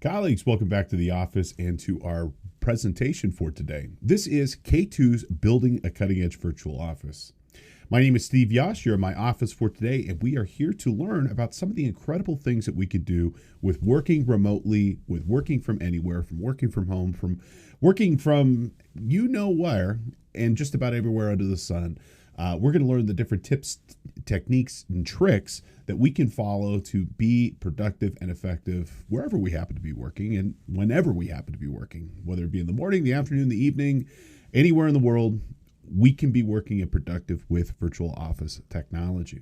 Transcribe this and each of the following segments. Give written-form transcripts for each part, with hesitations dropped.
Colleagues, welcome back to the office and to our presentation for today. This is K2's Building a Cutting Edge Virtual Office. My name is Steve Yosh. You're in my office for today, and we are here to learn about some of the incredible things that we could do with working remotely, with working from anywhere, from working from home, from working from you know where, and just about everywhere under the sun. We're going to learn the different tips, techniques, and tricks that we can follow to be productive and effective wherever we happen to be working and whenever we happen to be working, whether it be in the morning, the afternoon, the evening, anywhere in the world, we can be working and productive with virtual office technology.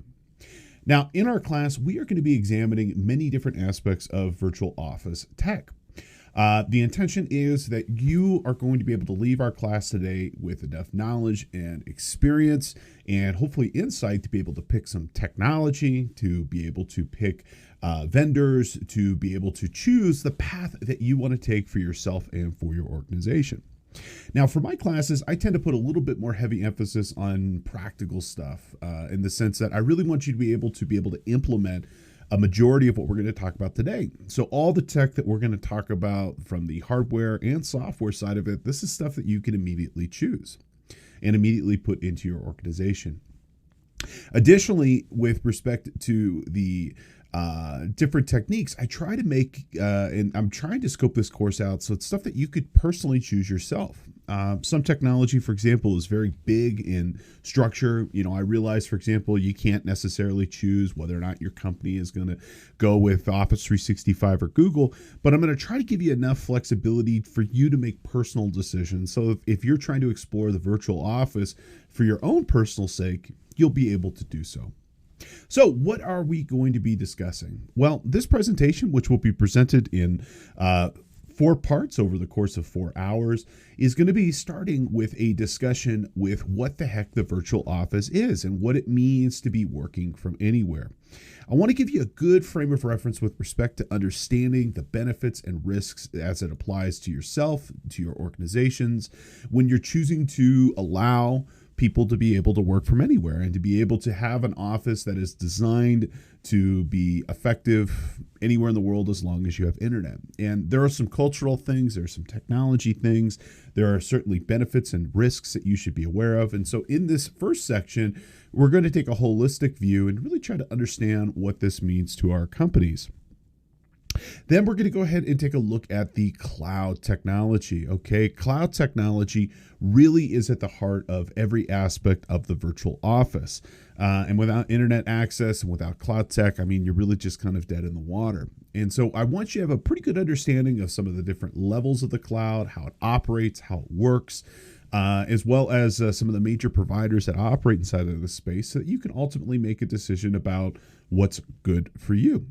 Now, in our class, we are going to be examining many different aspects of virtual office tech. The intention is that you are going to be able to leave our class today with enough knowledge and experience and hopefully insight to be able to pick some technology, to be able to pick vendors, to be able to choose the path that you want to take for yourself and for your organization. Now, for my classes, I tend to put a little bit more heavy emphasis on practical stuff in the sense that I really want you to be able to implement a majority of what we're going to talk about today. So all the tech that we're going to talk about from the hardware and software side of it, this is stuff that you can immediately choose and immediately put into your organization. Additionally, with respect to the different techniques, I try to make, and I'm trying to scope this course out so it's stuff that you could personally choose yourself. Some technology, for example, is very big in structure. I realize, for example, you can't necessarily choose whether or not your company is going to go with Office 365 or Google, but I'm going to try to give you enough flexibility for you to make personal decisions. So if you're trying to explore the virtual office for your own personal sake, you'll be able to do so. So what are we going to be discussing? Well, this presentation, which will be presented in 4 parts over the course of 4 hours, is going to be starting with a discussion with what the heck the virtual office is and what it means to be working from anywhere. I want to give you a good frame of reference with respect to understanding the benefits and risks as it applies to yourself, to your organizations, when you're choosing to allow people to be able to work from anywhere and to be able to have an office that is designed to be effective anywhere in the world as long as you have internet. And there are some cultural things, there are some technology things, there are certainly benefits and risks that you should be aware of. And so in this first section, we're going to take a holistic view and really try to understand what this means to our companies. Then we're going to go ahead and take a look at the cloud technology. Okay, cloud technology really is at the heart of every aspect of the virtual office. And without internet access and without cloud tech, you're really just kind of dead in the water. And so I want you to have a pretty good understanding of some of the different levels of the cloud, how it operates, how it works, as well as some of the major providers that operate inside of this space so that you can ultimately make a decision about what's good for you.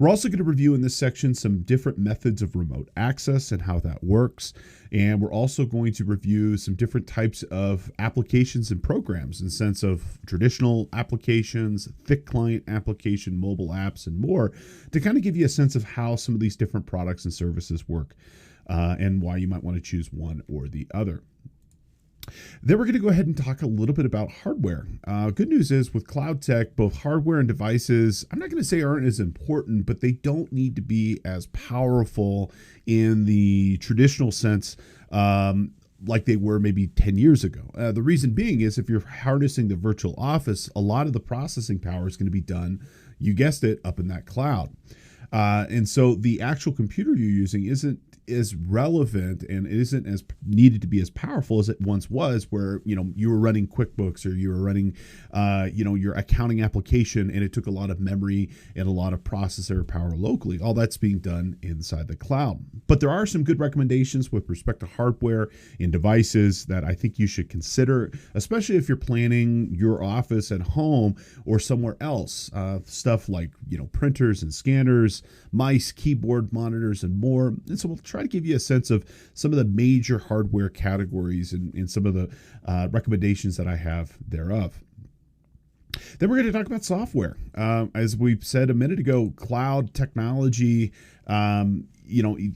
We're also going to review in this section some different methods of remote access and how that works. And we're also going to review some different types of applications and programs in the sense of traditional applications, thick client application, mobile apps, and more to kind of give you a sense of how some of these different products and services work and why you might want to choose one or the other. Then we're going to go ahead and talk a little bit about hardware. Good news is with cloud tech, both hardware and devices, I'm not going to say aren't as important, but they don't need to be as powerful in the traditional sense like they were maybe 10 years ago. The reason being is if you're harnessing the virtual office, a lot of the processing power is going to be done, you guessed it, up in that cloud. And so the actual computer you're using isn't as relevant and it isn't as needed to be as powerful as it once was, where you were running QuickBooks or you were running your accounting application and it took a lot of memory and a lot of processor power locally. All that's being done inside the cloud. But there are some good recommendations with respect to hardware and devices that I think you should consider, especially if you're planning your office at home or somewhere else. Stuff like printers and scanners, mice, keyboard, monitors, and more. And so we'll try to give you a sense of some of the major hardware categories and some of the recommendations that I have thereof. Then we're going to talk about software. As we said a minute ago, cloud technology,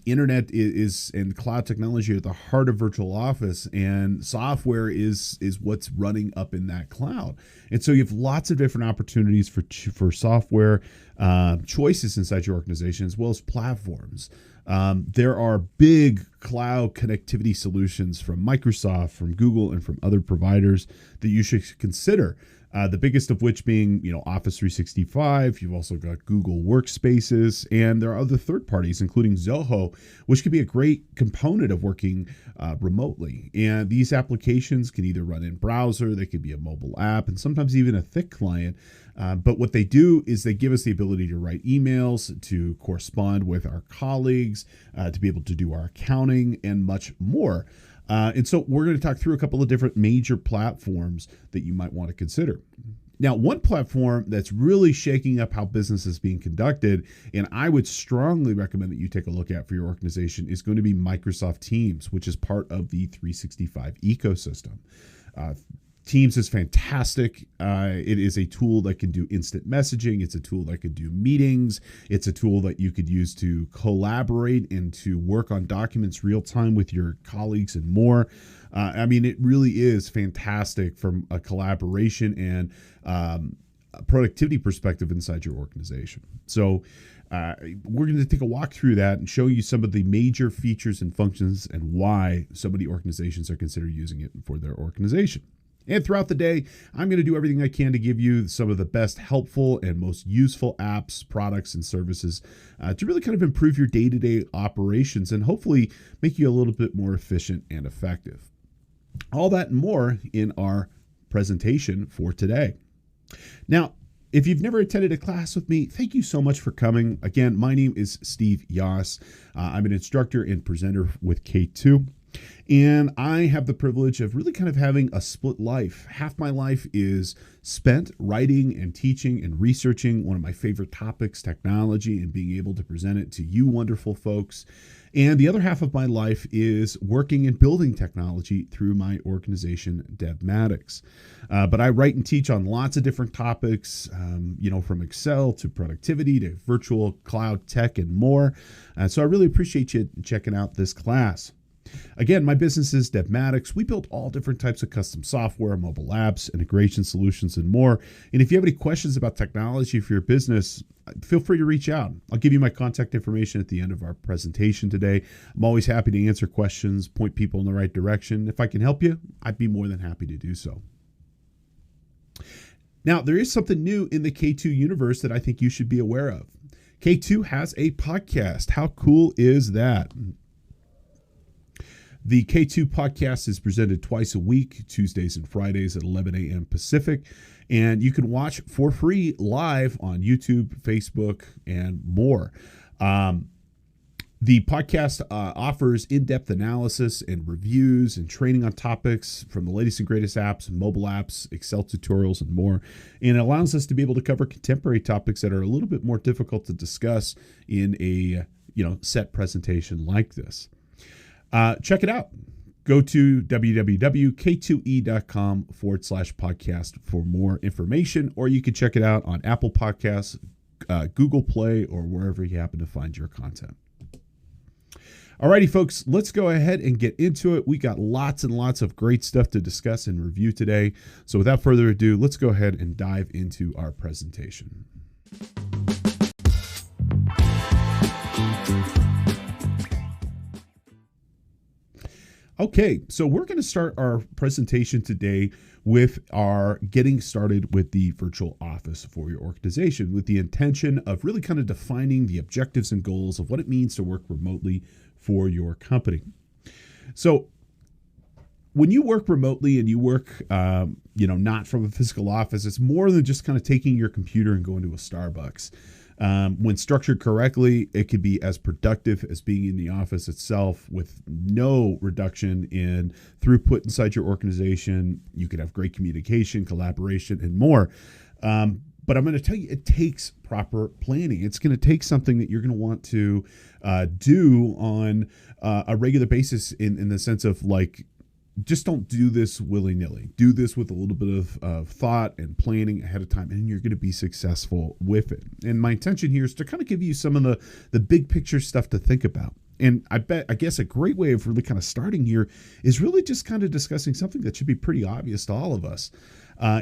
internet is and cloud technology are at the heart of virtual office, and software is what's running up in that cloud. And so you have lots of different opportunities for software choices inside your organization, as well as platforms. There are big cloud connectivity solutions from Microsoft, from Google, and from other providers that you should consider. The biggest of which being, Office 365. You've also got Google Workspaces, and there are other third parties, including Zoho, which could be a great component of working remotely. And these applications can either run in browser, they could be a mobile app, and sometimes even a thick client. But what they do is they give us the ability to write emails, to correspond with our colleagues, to be able to do our accounting, and much more. And so we're going to talk through a couple of different major platforms that you might want to consider. Now, one platform that's really shaking up how business is being conducted, and I would strongly recommend that you take a look at for your organization, is going to be Microsoft Teams, which is part of the 365 ecosystem. Teams is fantastic. It is a tool that can do instant messaging. It's a tool that can do meetings. It's a tool that you could use to collaborate and to work on documents real time with your colleagues and more. It really is fantastic from a collaboration and a productivity perspective inside your organization. So we're going to take a walk through that and show you some of the major features and functions and why so many organizations are considering using it for their organization. And throughout the day, I'm going to do everything I can to give you some of the best helpful and most useful apps, products, and services to really kind of improve your day-to-day operations and hopefully make you a little bit more efficient and effective. All that and more in our presentation for today. Now, if you've never attended a class with me, thank you so much for coming. Again, my name is Steve Yass. I'm an instructor and presenter with K2. And I have the privilege of really kind of having a split life. Half my life is spent writing and teaching and researching one of my favorite topics, technology, and being able to present it to you wonderful folks. And the other half of my life is working and building technology through my organization, Devmatics. But I write and teach on lots of different topics, from Excel to productivity to virtual cloud tech and more. So I really appreciate you checking out this class. Again, my business is Devmatics. We build all different types of custom software, mobile apps, integration solutions, and more. And if you have any questions about technology for your business, feel free to reach out. I'll give you my contact information at the end of our presentation today. I'm always happy to answer questions, point people in the right direction. If I can help you, I'd be more than happy to do so. Now, there is something new in the K2 universe that I think you should be aware of. K2 has a podcast. How cool is that? The K2 podcast is presented twice a week, Tuesdays and Fridays at 11 a.m. Pacific, and you can watch for free live on YouTube, Facebook, and more. The podcast offers in-depth analysis and reviews and training on topics from the latest and greatest apps, mobile apps, Excel tutorials, and more. And it allows us to be able to cover contemporary topics that are a little bit more difficult to discuss in a set presentation like this. Check it out. Go to www.k2e.com/podcast for more information, or you can check it out on Apple Podcasts, Google Play, or wherever you happen to find your content. Alrighty, folks, let's go ahead and get into it. We got lots and lots of great stuff to discuss and review today. So without further ado, let's go ahead and dive into our presentation. Okay, so we're going to start our presentation today with our getting started with the virtual office for your organization, with the intention of really kind of defining the objectives and goals of what it means to work remotely for your company. So when you work remotely and you work, not from a physical office, it's more than just kind of taking your computer and going to a Starbucks. When structured correctly, it could be as productive as being in the office itself with no reduction in throughput inside your organization. You could have great communication, collaboration, and more. But I'm going to tell you, it takes proper planning. It's going to take something that you're going to want to do on a regular basis in the sense of like just don't do this willy-nilly. Do this with a little bit of thought and planning ahead of time, and you're going to be successful with it. And my intention here is to kind of give you some of the big picture stuff to think about. And I guess a great way of really kind of starting here is really just kind of discussing something that should be pretty obvious to all of us,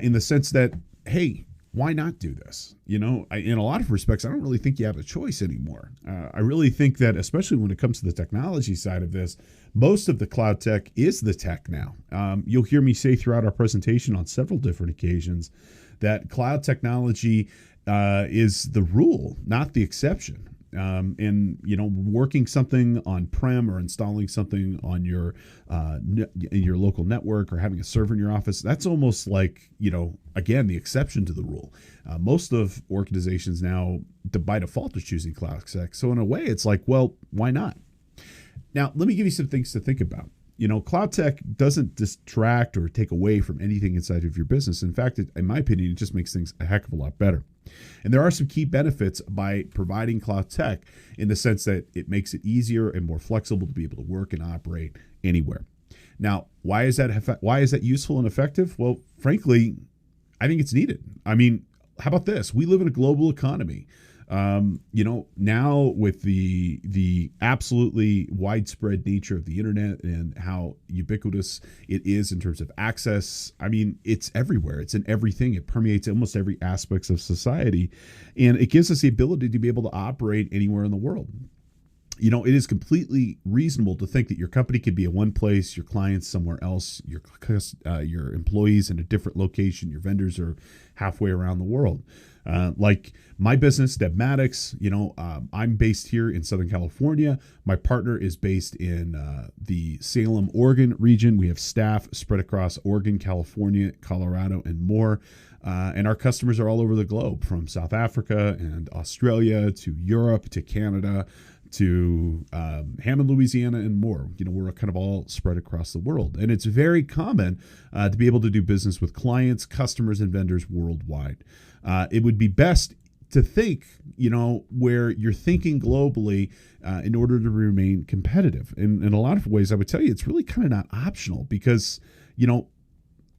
in the sense that, hey, why not do this? In a lot of respects, I don't really think you have a choice anymore. I really think that, especially when it comes to the technology side of this, most of the cloud tech is the tech now. You'll hear me say throughout our presentation on several different occasions that cloud technology is the rule, not the exception. And working something on-prem or installing something on your in your local network or having a server in your office, that's almost like, again, the exception to the rule. Most of organizations now, by default, are choosing cloud tech. So in a way, it's like, well, why not? Now, let me give you some things to think about. Cloud tech doesn't distract or take away from anything inside of your business. In fact, in my opinion, it just makes things a heck of a lot better. And there are some key benefits by providing cloud tech, in the sense that it makes it easier and more flexible to be able to work and operate anywhere. Now, why is that useful and effective? Well, frankly, I think it's needed. I mean, how about this? We live in a global economy. Now with the absolutely widespread nature of the internet and how ubiquitous it is in terms of access, I mean, it's everywhere. It's in everything. It permeates almost every aspect of society, and it gives us the ability to be able to operate anywhere in the world. It is completely reasonable to think that your company could be in one place, your clients somewhere else, your employees in a different location, your vendors are halfway around the world. Like my business, Debmatics, I'm based here in Southern California. My partner is based in the Salem, Oregon region. We have staff spread across Oregon, California, Colorado, and more. And our customers are all over the globe, from South Africa and Australia to Europe to Canada to Hammond, Louisiana, and more. We're kind of all spread across the world. And it's very common to be able to do business with clients, customers, and vendors worldwide. It would be best to think, where you're thinking globally in order to remain competitive. And in a lot of ways, I would tell you, it's really kind of not optional, because,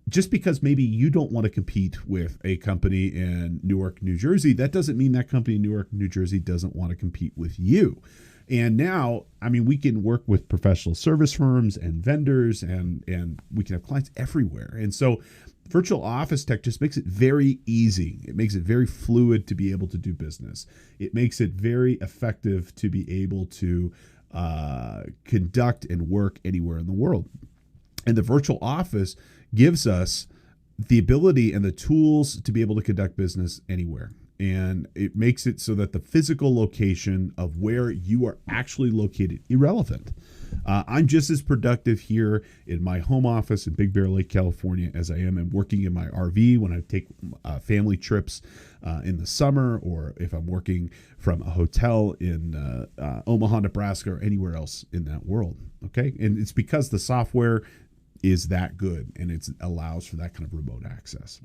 just because maybe you don't want to compete with a company in Newark, New Jersey, that doesn't mean that company in Newark, New Jersey doesn't want to compete with you. And now, I mean, we can work with professional service firms and vendors, and we can have clients everywhere. And so virtual office tech just makes it very easy. It makes it very fluid to be able to do business. It makes it very effective to be able to conduct and work anywhere in the world. And the virtual office gives us the ability and the tools to be able to conduct business anywhere. And it makes it so that the physical location of where you are actually located irrelevant. I'm just as productive here in my home office in Big Bear Lake, California, as I am working in my RV when I take family trips in the summer, or if I'm working from a hotel in Omaha, Nebraska, or anywhere else in that world. Okay, and it's because the software is that good, and it allows for that kind of remote access.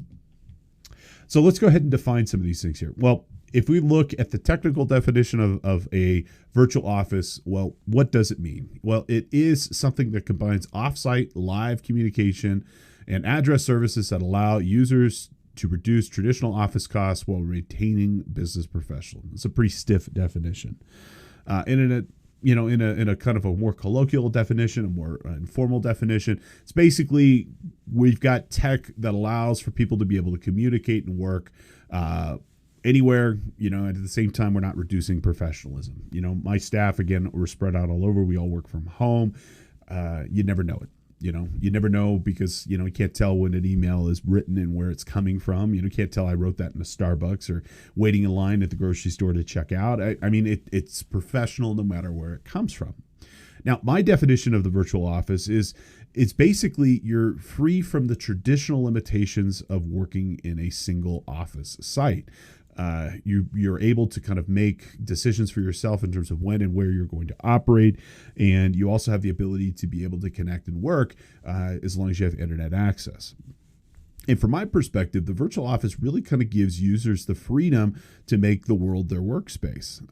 So let's go ahead and define some of these things here. Well, if we look at the technical definition of a virtual office, well, what does it mean? Well, it is something that combines offsite live communication and address services that allow users to reduce traditional office costs while retaining business professionalism. It's a pretty stiff definition. In a kind of a more colloquial definition, a more informal definition, it's basically we've got tech that allows for people to be able to communicate and work anywhere, and at the same time, we're not reducing professionalism. My staff, again, we're spread out all over. We all work from home. You never know it. You never know, because, you can't tell when an email is written and where it's coming from. You can't tell I wrote that in a Starbucks or waiting in line at the grocery store to check out. I mean, it's professional no matter where it comes from. Now, my definition of the virtual office is it's basically you're free from the traditional limitations of working in a single office site. You're able to kind of make decisions for yourself in terms of when and where you're going to operate. And you also have the ability to be able to connect and work as long as you have internet access. And from my perspective, the virtual office really kind of gives users the freedom to make the world their workspace.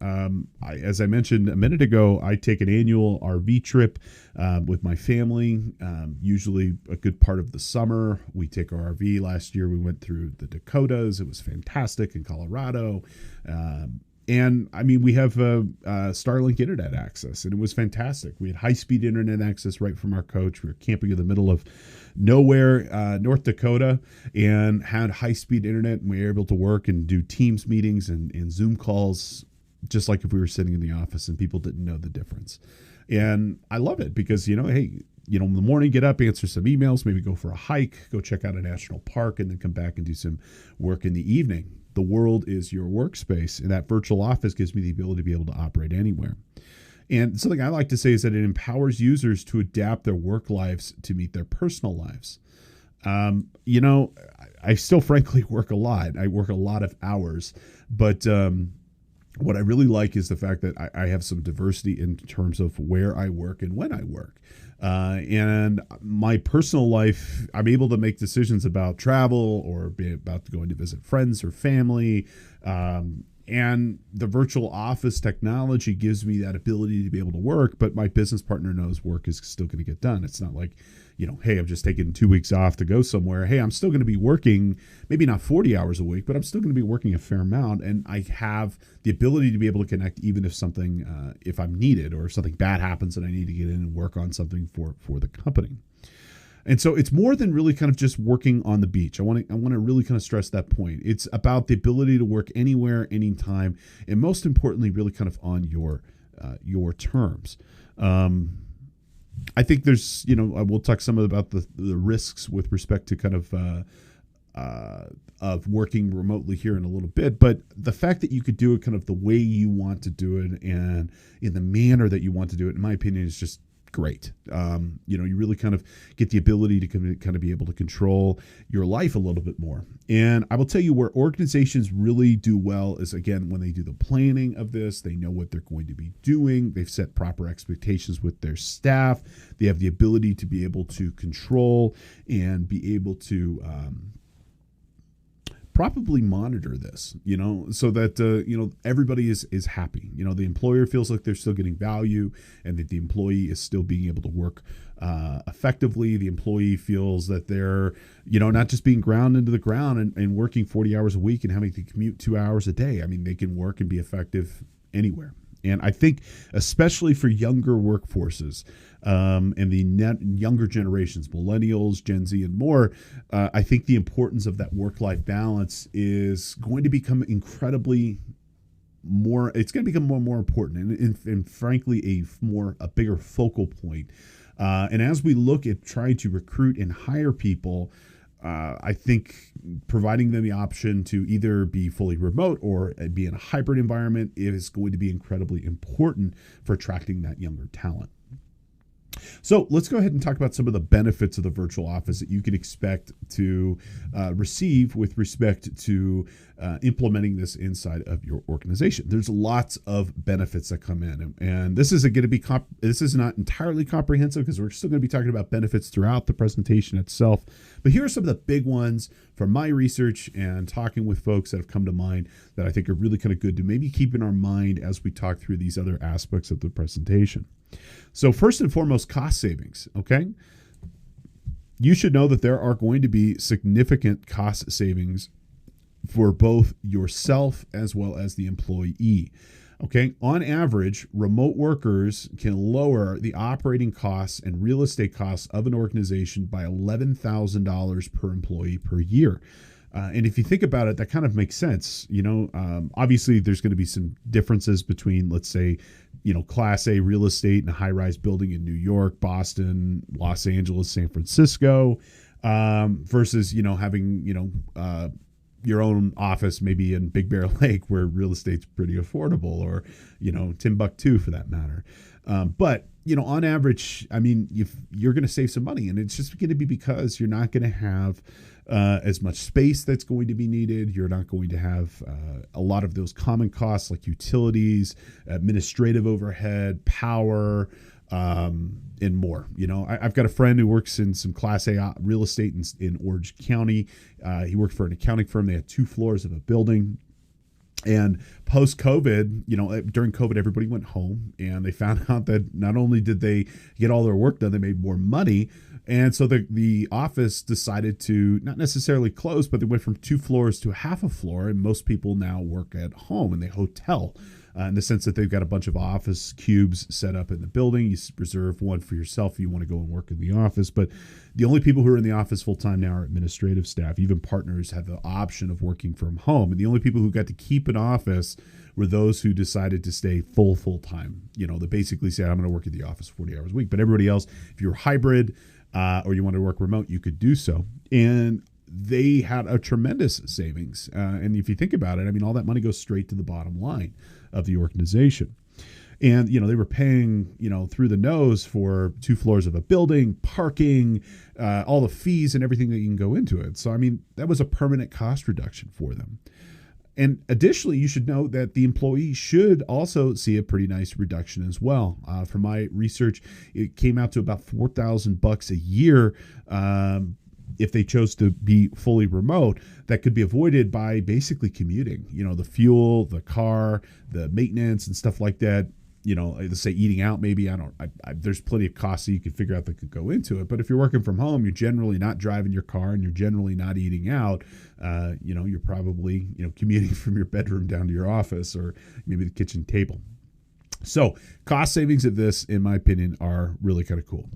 As I mentioned a minute ago, I take an annual RV trip with my family, usually a good part of the summer. We take our RV. Last year, we went through the Dakotas. It was fantastic in Colorado. And I mean, we have Starlink internet access, and it was fantastic. We had high-speed internet access right from our coach. We were camping in the middle of nowhere, North Dakota, and had high-speed internet, and we were able to work and do Teams meetings and Zoom calls, just like if we were sitting in the office, and people didn't know the difference. And I love it because, hey, in the morning, get up, answer some emails, maybe go for a hike, go check out a national park, and then come back and do some work in the evening. The world is your workspace, and that virtual office gives me the ability to be able to operate anywhere. And something I like to say is that it empowers users to adapt their work lives to meet their personal lives. I still frankly work a lot. I work a lot of hours, but what I really like is the fact that I have some diversity in terms of where I work and when I work. And my personal life, I'm able to make decisions about travel or be about going to visit friends or family. And the virtual office technology gives me that ability to be able to work, but my business partner knows work is still going to get done. It's not like, hey, I've just taken 2 weeks off to go somewhere. Hey, I'm still going to be working, maybe not 40 hours a week, but I'm still going to be working a fair amount. And I have the ability to be able to connect even if something, if I'm needed or if something bad happens and I need to get in and work on something for the company. And so it's more than really kind of just working on the beach. I want to really kind of stress that point. It's about the ability to work anywhere, anytime, and most importantly, really kind of on your terms. I think there's, we'll talk some about the risks with respect to kind of working remotely here in a little bit, but the fact that you could do it kind of the way you want to do it and in the manner that you want to do it, in my opinion, is just great. You really kind of get the ability to kind of be able to control your life a little bit more. And I will tell you where organizations really do well is, again, when they do the planning of this, they know what they're going to be doing. They've set proper expectations with their staff. They have the ability to be able to control and be able to probably monitor this, so that, everybody is happy. The employer feels like they're still getting value and that the employee is still being able to work effectively. The employee feels that they're, not just being ground into the ground and working 40 hours a week and having to commute 2 hours a day. I mean, they can work and be effective anywhere. And I think especially for younger workforces and the younger generations, millennials, Gen Z, and more, I think the importance of that work-life balance is going to become incredibly more. It's going to become more important and frankly, a bigger focal point. And as we look at trying to recruit and hire people, I think providing them the option to either be fully remote or be in a hybrid environment is going to be incredibly important for attracting that younger talent. So let's go ahead and talk about some of the benefits of the virtual office that you can expect to receive with respect to implementing this inside of your organization. There's lots of benefits that come in, and this is going to be this is not entirely comprehensive because we're still going to be talking about benefits throughout the presentation itself. But here are some of the big ones from my research and talking with folks that have come to mind that I think are really kind of good to maybe keep in our mind as we talk through these other aspects of the presentation. So first and foremost, cost savings, okay? You should know that there are going to be significant cost savings for both yourself as well as the employee, okay? On average, remote workers can lower the operating costs and real estate costs of an organization by $11,000 per employee per year. And if you think about it, that kind of makes sense. Obviously, there's going to be some differences between, let's say, Class A real estate in a high-rise building in New York, Boston, Los Angeles, San Francisco, versus, having, your own office maybe in Big Bear Lake where real estate's pretty affordable, or, Timbuktu for that matter. But, on average, I mean, you're going to save some money, and it's just going to be because you're not going to have as much space that's going to be needed. You're not going to have a lot of those common costs like utilities, administrative overhead, power, and more. I've got a friend who works in some Class A real estate in Orange County. He worked for an accounting firm. They had 2 floors of a building. And post-COVID, during COVID, everybody went home, and they found out that not only did they get all their work done, they made more money. And so the office decided to not necessarily close, but they went from 2 floors to half a floor. And most people now work at home in the hotel. In the sense that they've got a bunch of office cubes set up in the building. You reserve one for yourself if you want to go and work in the office. But the only people who are in the office full-time now are administrative staff. Even partners have the option of working from home. And the only people who got to keep an office were those who decided to stay full-time. They basically said, I'm going to work at the office 40 hours a week. But everybody else, if you're hybrid or you want to work remote, you could do so. And they had a tremendous savings. And if you think about it, all that money goes straight to the bottom line of the organization. And, they were paying, through the nose for 2 floors of a building, parking, all the fees and everything that you can go into it. So, that was a permanent cost reduction for them. And additionally, you should know that the employee should also see a pretty nice reduction as well. From my research, it came out to about $4,000 a year if they chose to be fully remote. That could be avoided by basically commuting, the fuel, the car, the maintenance and stuff like that. Let's say eating out, maybe, there's plenty of costs that you can figure out that could go into it. But if you're working from home, you're generally not driving your car and you're generally not eating out. You're probably, commuting from your bedroom down to your office or maybe the kitchen table. So cost savings of this, in my opinion, are really kind of cool.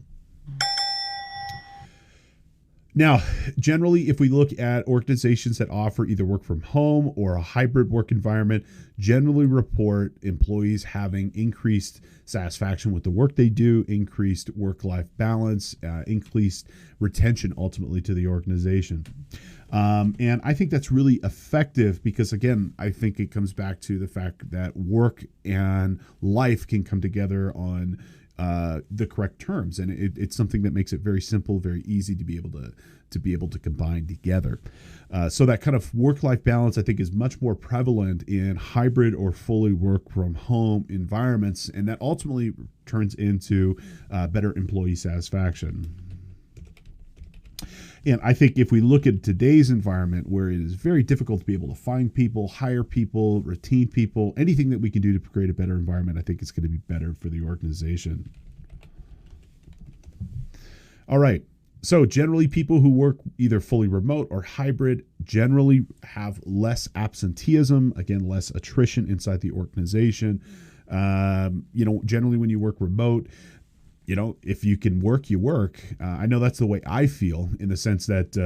Now, generally, if we look at organizations that offer either work from home or a hybrid work environment, generally report employees having increased satisfaction with the work they do, increased work-life balance, increased retention ultimately to the organization. And I think that's really effective because, again, I think it comes back to the fact that work and life can come together on the correct terms, and it's something that makes it very simple, very easy to be able to combine together. So that kind of work-life balance, I think, is much more prevalent in hybrid or fully work from home environments, and that ultimately turns into better employee satisfaction. And I think if we look at today's environment where it is very difficult to be able to find people, hire people, retain people, anything that we can do to create a better environment, I think it's going to be better for the organization. All right. So generally, people who work either fully remote or hybrid generally have less absenteeism, again, less attrition inside the organization. Generally when you work remote, if you can work, you work. I know that's the way I feel in the sense that,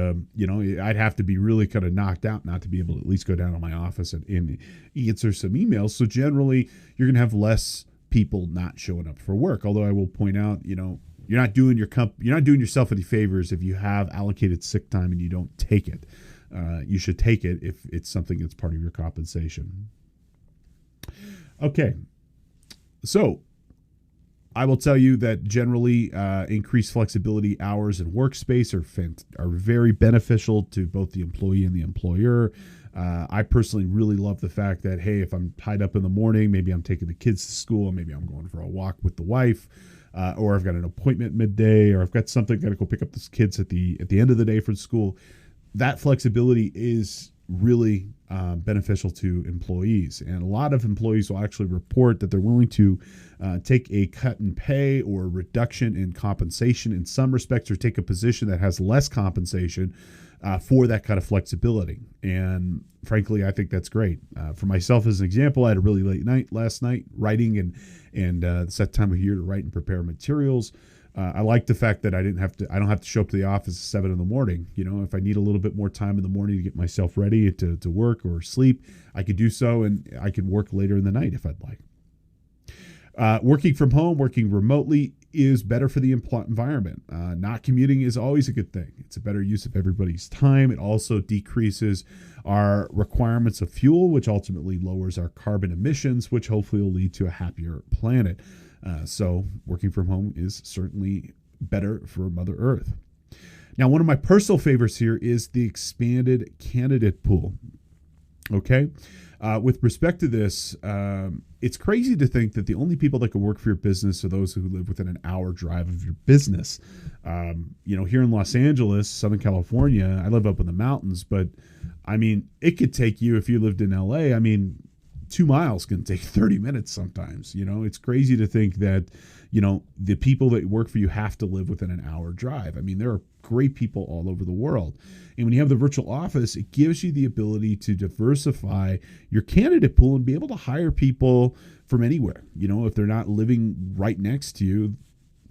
I'd have to be really kind of knocked out not to be able to at least go down to my office and answer some emails. So generally, you're going to have less people not showing up for work. Although I will point out, you're not doing yourself any favors if you have allocated sick time and you don't take it. You should take it if it's something that's part of your compensation. Okay. So I will tell you that generally increased flexibility hours and workspace are very beneficial to both the employee and the employer. I personally really love the fact that, hey, if I'm tied up in the morning, maybe I'm taking the kids to school, maybe I'm going for a walk with the wife, or I've got an appointment midday, or I've got something, got to go pick up the kids at the end of the day from school. That flexibility is really beneficial to employees. And a lot of employees will actually report that they're willing to take a cut in pay or reduction in compensation in some respects, or take a position that has less compensation for that kind of flexibility. And frankly, I think that's great. For myself, as an example, I had a really late night last night writing and set time of year to write and prepare materials. I like the fact that I don't have to show up to the office at 7 a.m. If I need a little bit more time in the morning to get myself ready to work or sleep, I could do so, and I could work later in the night if I'd like. Working from home, working remotely is better for the environment. Not commuting is always a good thing. It's a better use of everybody's time. It also decreases our requirements of fuel, which ultimately lowers our carbon emissions, which hopefully will lead to a happier planet. So working from home is certainly better for Mother Earth. Now, one of my personal favorites here is the expanded candidate pool. Okay. With respect to this, it's crazy to think that the only people that can work for your business are those who live within an hour drive of your business. Here in Los Angeles, Southern California, I live up in the mountains, but I mean, it could take you, if you lived in LA, I mean, 2 miles can take 30 minutes sometimes. It's crazy to think that, the people that work for you have to live within an hour drive. I mean, there are great people all over the world. And when you have the virtual office, it gives you the ability to diversify your candidate pool and be able to hire people from anywhere. If they're not living right next to you,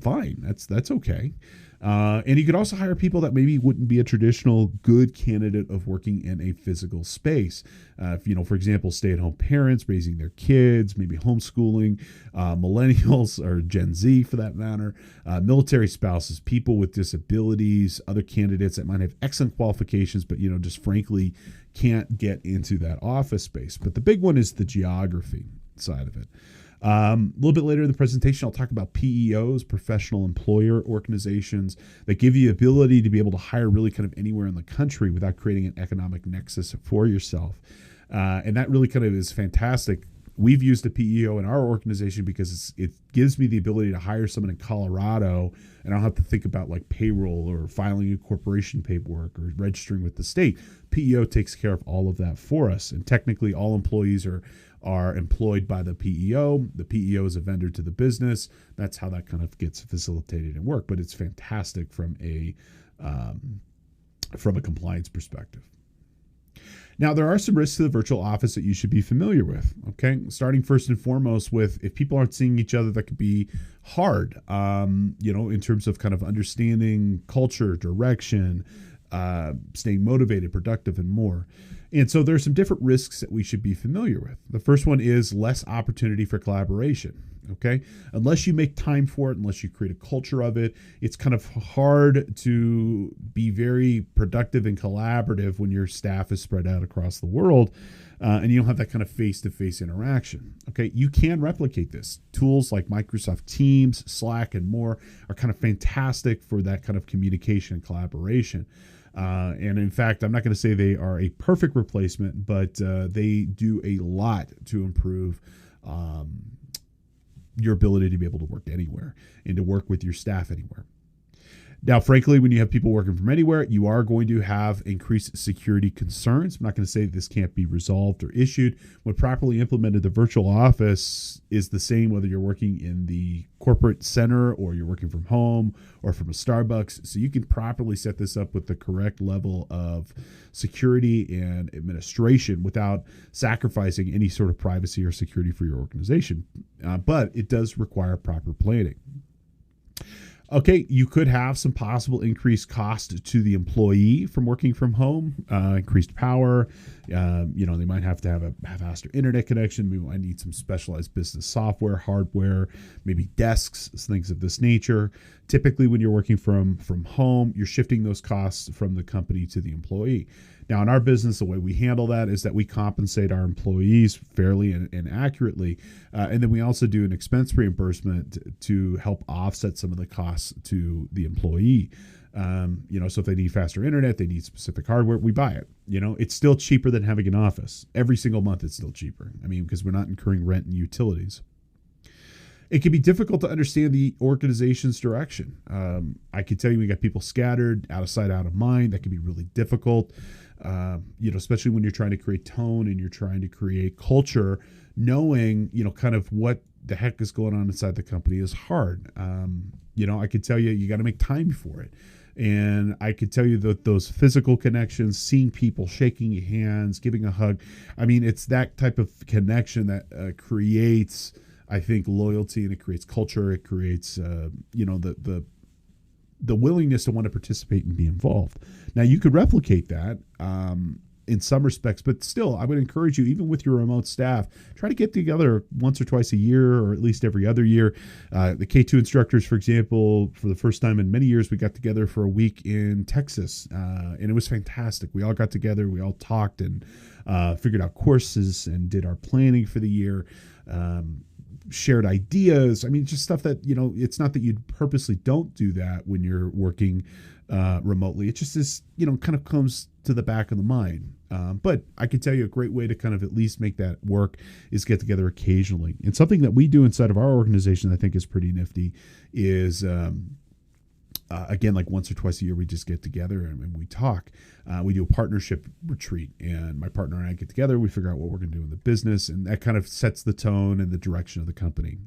fine. That's okay. And you could also hire people that maybe wouldn't be a traditional good candidate of working in a physical space. For example, stay-at-home parents raising their kids, maybe homeschooling, millennials or Gen Z for that matter, military spouses, people with disabilities, other candidates that might have excellent qualifications, but, just frankly can't get into that office space. But the big one is the geography side of it. A little bit later in the presentation, I'll talk about PEOs, professional employer organizations, that give you the ability to be able to hire really kind of anywhere in the country without creating an economic nexus for yourself. And that really kind of is fantastic. We've used a PEO in our organization because it gives me the ability to hire someone in Colorado, and I don't have to think about like payroll or filing a corporation paperwork or registering with the state. PEO takes care of all of that for us. And technically all employees are employed by the PEO. The PEO is a vendor to the business. That's how that kind of gets facilitated and work. But it's fantastic from a compliance perspective. Now, there are some risks to the virtual office that you should be familiar with, okay? Starting first and foremost with, if people aren't seeing each other, that could be hard, in terms of kind of understanding culture, direction, staying motivated, productive, and more. And so there's some different risks that we should be familiar with. The first one is less opportunity for collaboration, okay? Unless you make time for it, unless you create a culture of it, it's kind of hard to be very productive and collaborative when your staff is spread out across the world and you don't have that kind of face-to-face interaction, okay? You can replicate this. Tools like Microsoft Teams, Slack, and more are kind of fantastic for that kind of communication and collaboration. And in fact, I'm not going to say they are a perfect replacement, but they do a lot to improve your ability to be able to work anywhere and to work with your staff anywhere. Now, frankly, when you have people working from anywhere, you are going to have increased security concerns. I'm not going to say that this can't be resolved or issued. When properly implemented, the virtual office is the same whether you're working in the corporate center or you're working from home or from a Starbucks. So you can properly set this up with the correct level of security and administration without sacrificing any sort of privacy or security for your organization. But it does require proper planning. Okay, you could have some possible increased cost to the employee from working from home, increased power. They might have to have a faster internet connection. We might need some specialized business software, hardware, maybe desks, things of this nature. Typically, when you're working from home, you're shifting those costs from the company to the employee. Now, in our business, the way we handle that is that we compensate our employees fairly and accurately. And then we also do an expense reimbursement to help offset some of the costs to the employee. So if they need faster internet, they need specific hardware, we buy it. It's still cheaper than having an office. Every single month, it's still cheaper. Because we're not incurring rent and utilities. It can be difficult to understand the organization's direction. I can tell you we got people scattered, out of sight, out of mind. That can be really difficult, especially when you're trying to create tone and you're trying to create culture. Knowing, kind of what the heck is going on inside the company is hard. I could tell you got to make time for it. And I could tell you that those physical connections, seeing people, shaking hands, giving a hug, it's that type of connection that creates, I think, loyalty, and it creates culture. It creates, the willingness to want to participate and be involved. Now, you could replicate that in some respects, but still, I would encourage you, even with your remote staff, try to get together once or twice a year, or at least every other year. The K2 instructors, for example, for the first time in many years, we got together for a week in Texas, and it was fantastic. We all got together, we all talked and figured out courses and did our planning for the year. Shared ideas. Just stuff that, it's not that you purposely don't do that when you're working remotely. It just is, kind of comes to the back of the mind. But I can tell you a great way to kind of at least make that work is get together occasionally. And something that we do inside of our organization I think is pretty nifty is, again, like once or twice a year, we just get together and we talk. We do a partnership retreat, and my partner and I get together. We figure out what we're going to do in the business, and that kind of sets the tone and the direction of the company.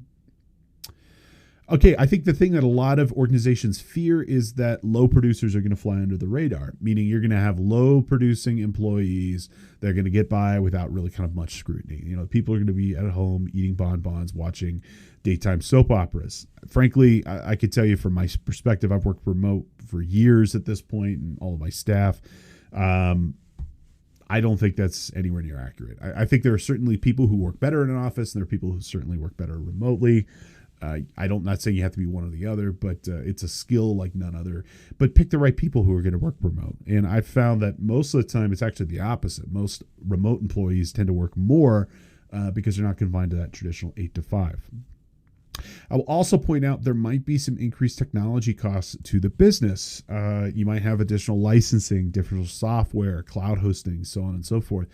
Okay, I think the thing that a lot of organizations fear is that low producers are going to fly under the radar, meaning you're going to have low producing employees that are going to get by without really kind of much scrutiny. People are going to be at home eating bonbons, watching daytime soap operas. Frankly, I could tell you from my perspective, I've worked remote for years at this point, and all of my staff. I don't think that's anywhere near accurate. I think there are certainly people who work better in an office, and there are people who certainly work better remotely. I'm not saying you have to be one or the other, but it's a skill like none other. But pick the right people who are going to work remote. And I've found that most of the time it's actually the opposite. Most remote employees tend to work more because they're not confined to that traditional 8 to 5. I will also point out there might be some increased technology costs to the business. You might have additional licensing, different software, cloud hosting, so on and so forth.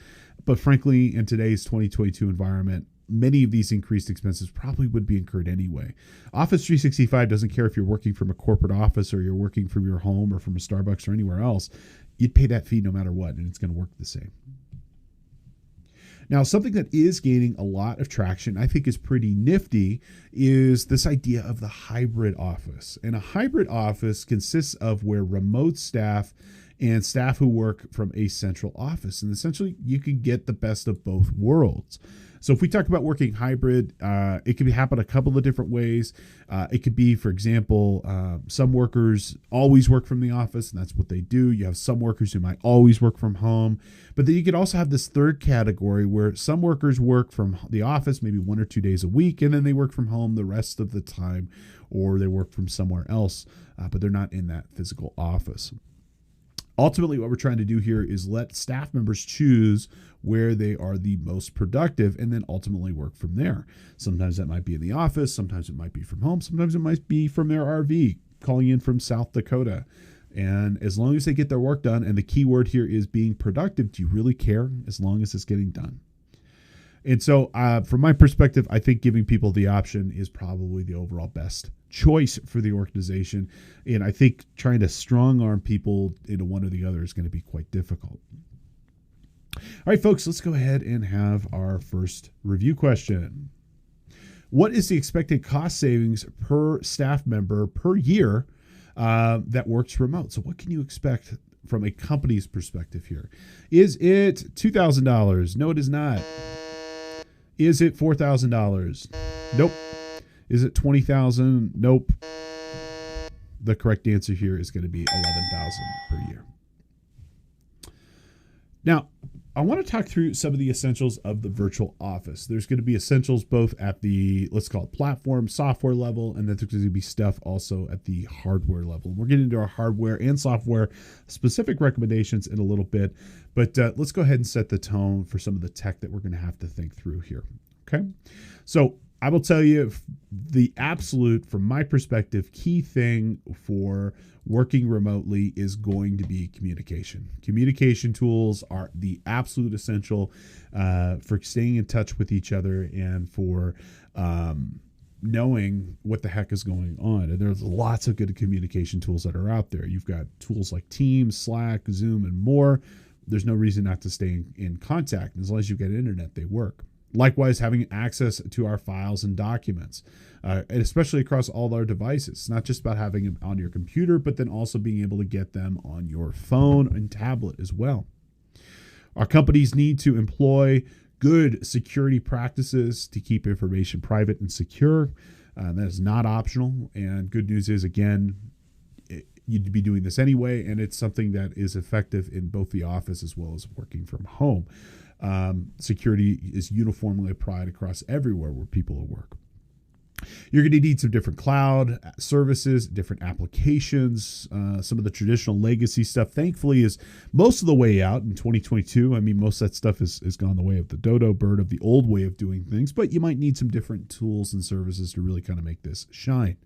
But frankly, in today's 2022 environment, many of these increased expenses probably would be incurred anyway. Office 365 doesn't care if you're working from a corporate office or you're working from your home or from a Starbucks or anywhere else. You'd pay that fee no matter what, and it's going to work the same. Now, something that is gaining a lot of traction, I think is pretty nifty, is this idea of the hybrid office. And a hybrid office consists of where remote staff and staff who work from a central office. And essentially, you can get the best of both worlds. So if we talk about working hybrid, it can happen a couple of different ways. It could be, for example, some workers always work from the office, and that's what they do. You have some workers who might always work from home. But then you could also have this third category where some workers work from the office maybe 1 or 2 days a week, and then they work from home the rest of the time, or they work from somewhere else, but they're not in that physical office. Ultimately, what we're trying to do here is let staff members choose where they are the most productive and then ultimately work from there. Sometimes that might be in the office. Sometimes it might be from home. Sometimes it might be from their RV, calling in from South Dakota. And as long as they get their work done, and the key word here is being productive, do you really care as long as it's getting done? And so from my perspective, I think giving people the option is probably the overall best choice for the organization. And I think trying to strong arm people into one or the other is going to be quite difficult. All right, folks, let's go ahead and have our first review question. What is the expected cost savings per staff member per year that works remote? So what can you expect from a company's perspective here? Is it $2,000? No, it is not. Is it $4,000? Nope. Is it $20,000? Nope. The correct answer here is going to be $11,000 per year. Now, I want to talk through some of the essentials of the virtual office. There's going to be essentials both at the, let's call it platform, software level, and then there's going to be stuff also at the hardware level. We're getting into our hardware and software specific recommendations in a little bit, but let's go ahead and set the tone for some of the tech that we're going to have to think through here. Okay. So I will tell you the absolute, from my perspective, key thing for working remotely is going to be communication. Communication tools are the absolute essential for staying in touch with each other and for knowing what the heck is going on. And there's lots of good communication tools that are out there. You've got tools like Teams, Slack, Zoom, and more. There's no reason not to stay in contact. As long as you get internet, they work. Likewise, having access to our files and documents, and especially across all our devices. It's not just about having them on your computer, but then also being able to get them on your phone and tablet as well. Our companies need to employ good security practices to keep information private and secure. That is not optional. And good news is, again, you'd be doing this anyway, and it's something that is effective in both the office as well as working from home. Security is uniformly applied across everywhere where people work. You're going to need some different cloud services, different applications. Some of the traditional legacy stuff, thankfully, is most of the way out in 2022. I mean, most of that stuff is gone the way of the dodo bird, of the old way of doing things, but you might need some different tools and services to really kind of make this shine.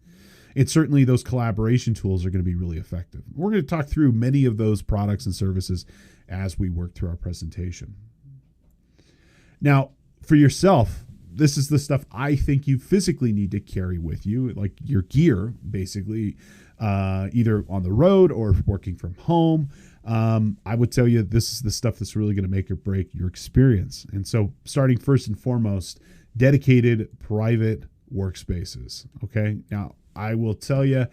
And certainly those collaboration tools are going to be really effective. We're going to talk through many of those products and services as we work through our presentation. Now, for yourself, this is the stuff I think you physically need to carry with you, like your gear, basically, either on the road or working from home. I would tell you this is the stuff that's really going to make or break your experience. And so starting first and foremost, dedicated private workspaces. Okay. Now, I will tell you,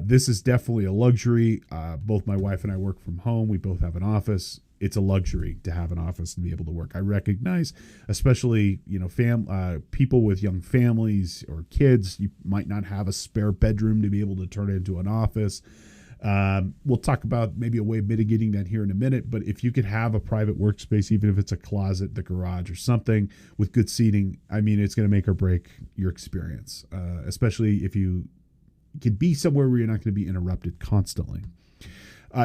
this is definitely a luxury. Both my wife and I work from home. We both have an office. It's a luxury to have an office and be able to work. I recognize, especially, people with young families or kids, you might not have a spare bedroom to be able to turn it into an office. We'll talk about maybe a way of mitigating that here in a minute, but if you could have a private workspace, even if it's a closet, the garage, or something with good seating, I mean, it's going to make or break your experience, especially if you could be somewhere where you're not going to be interrupted constantly.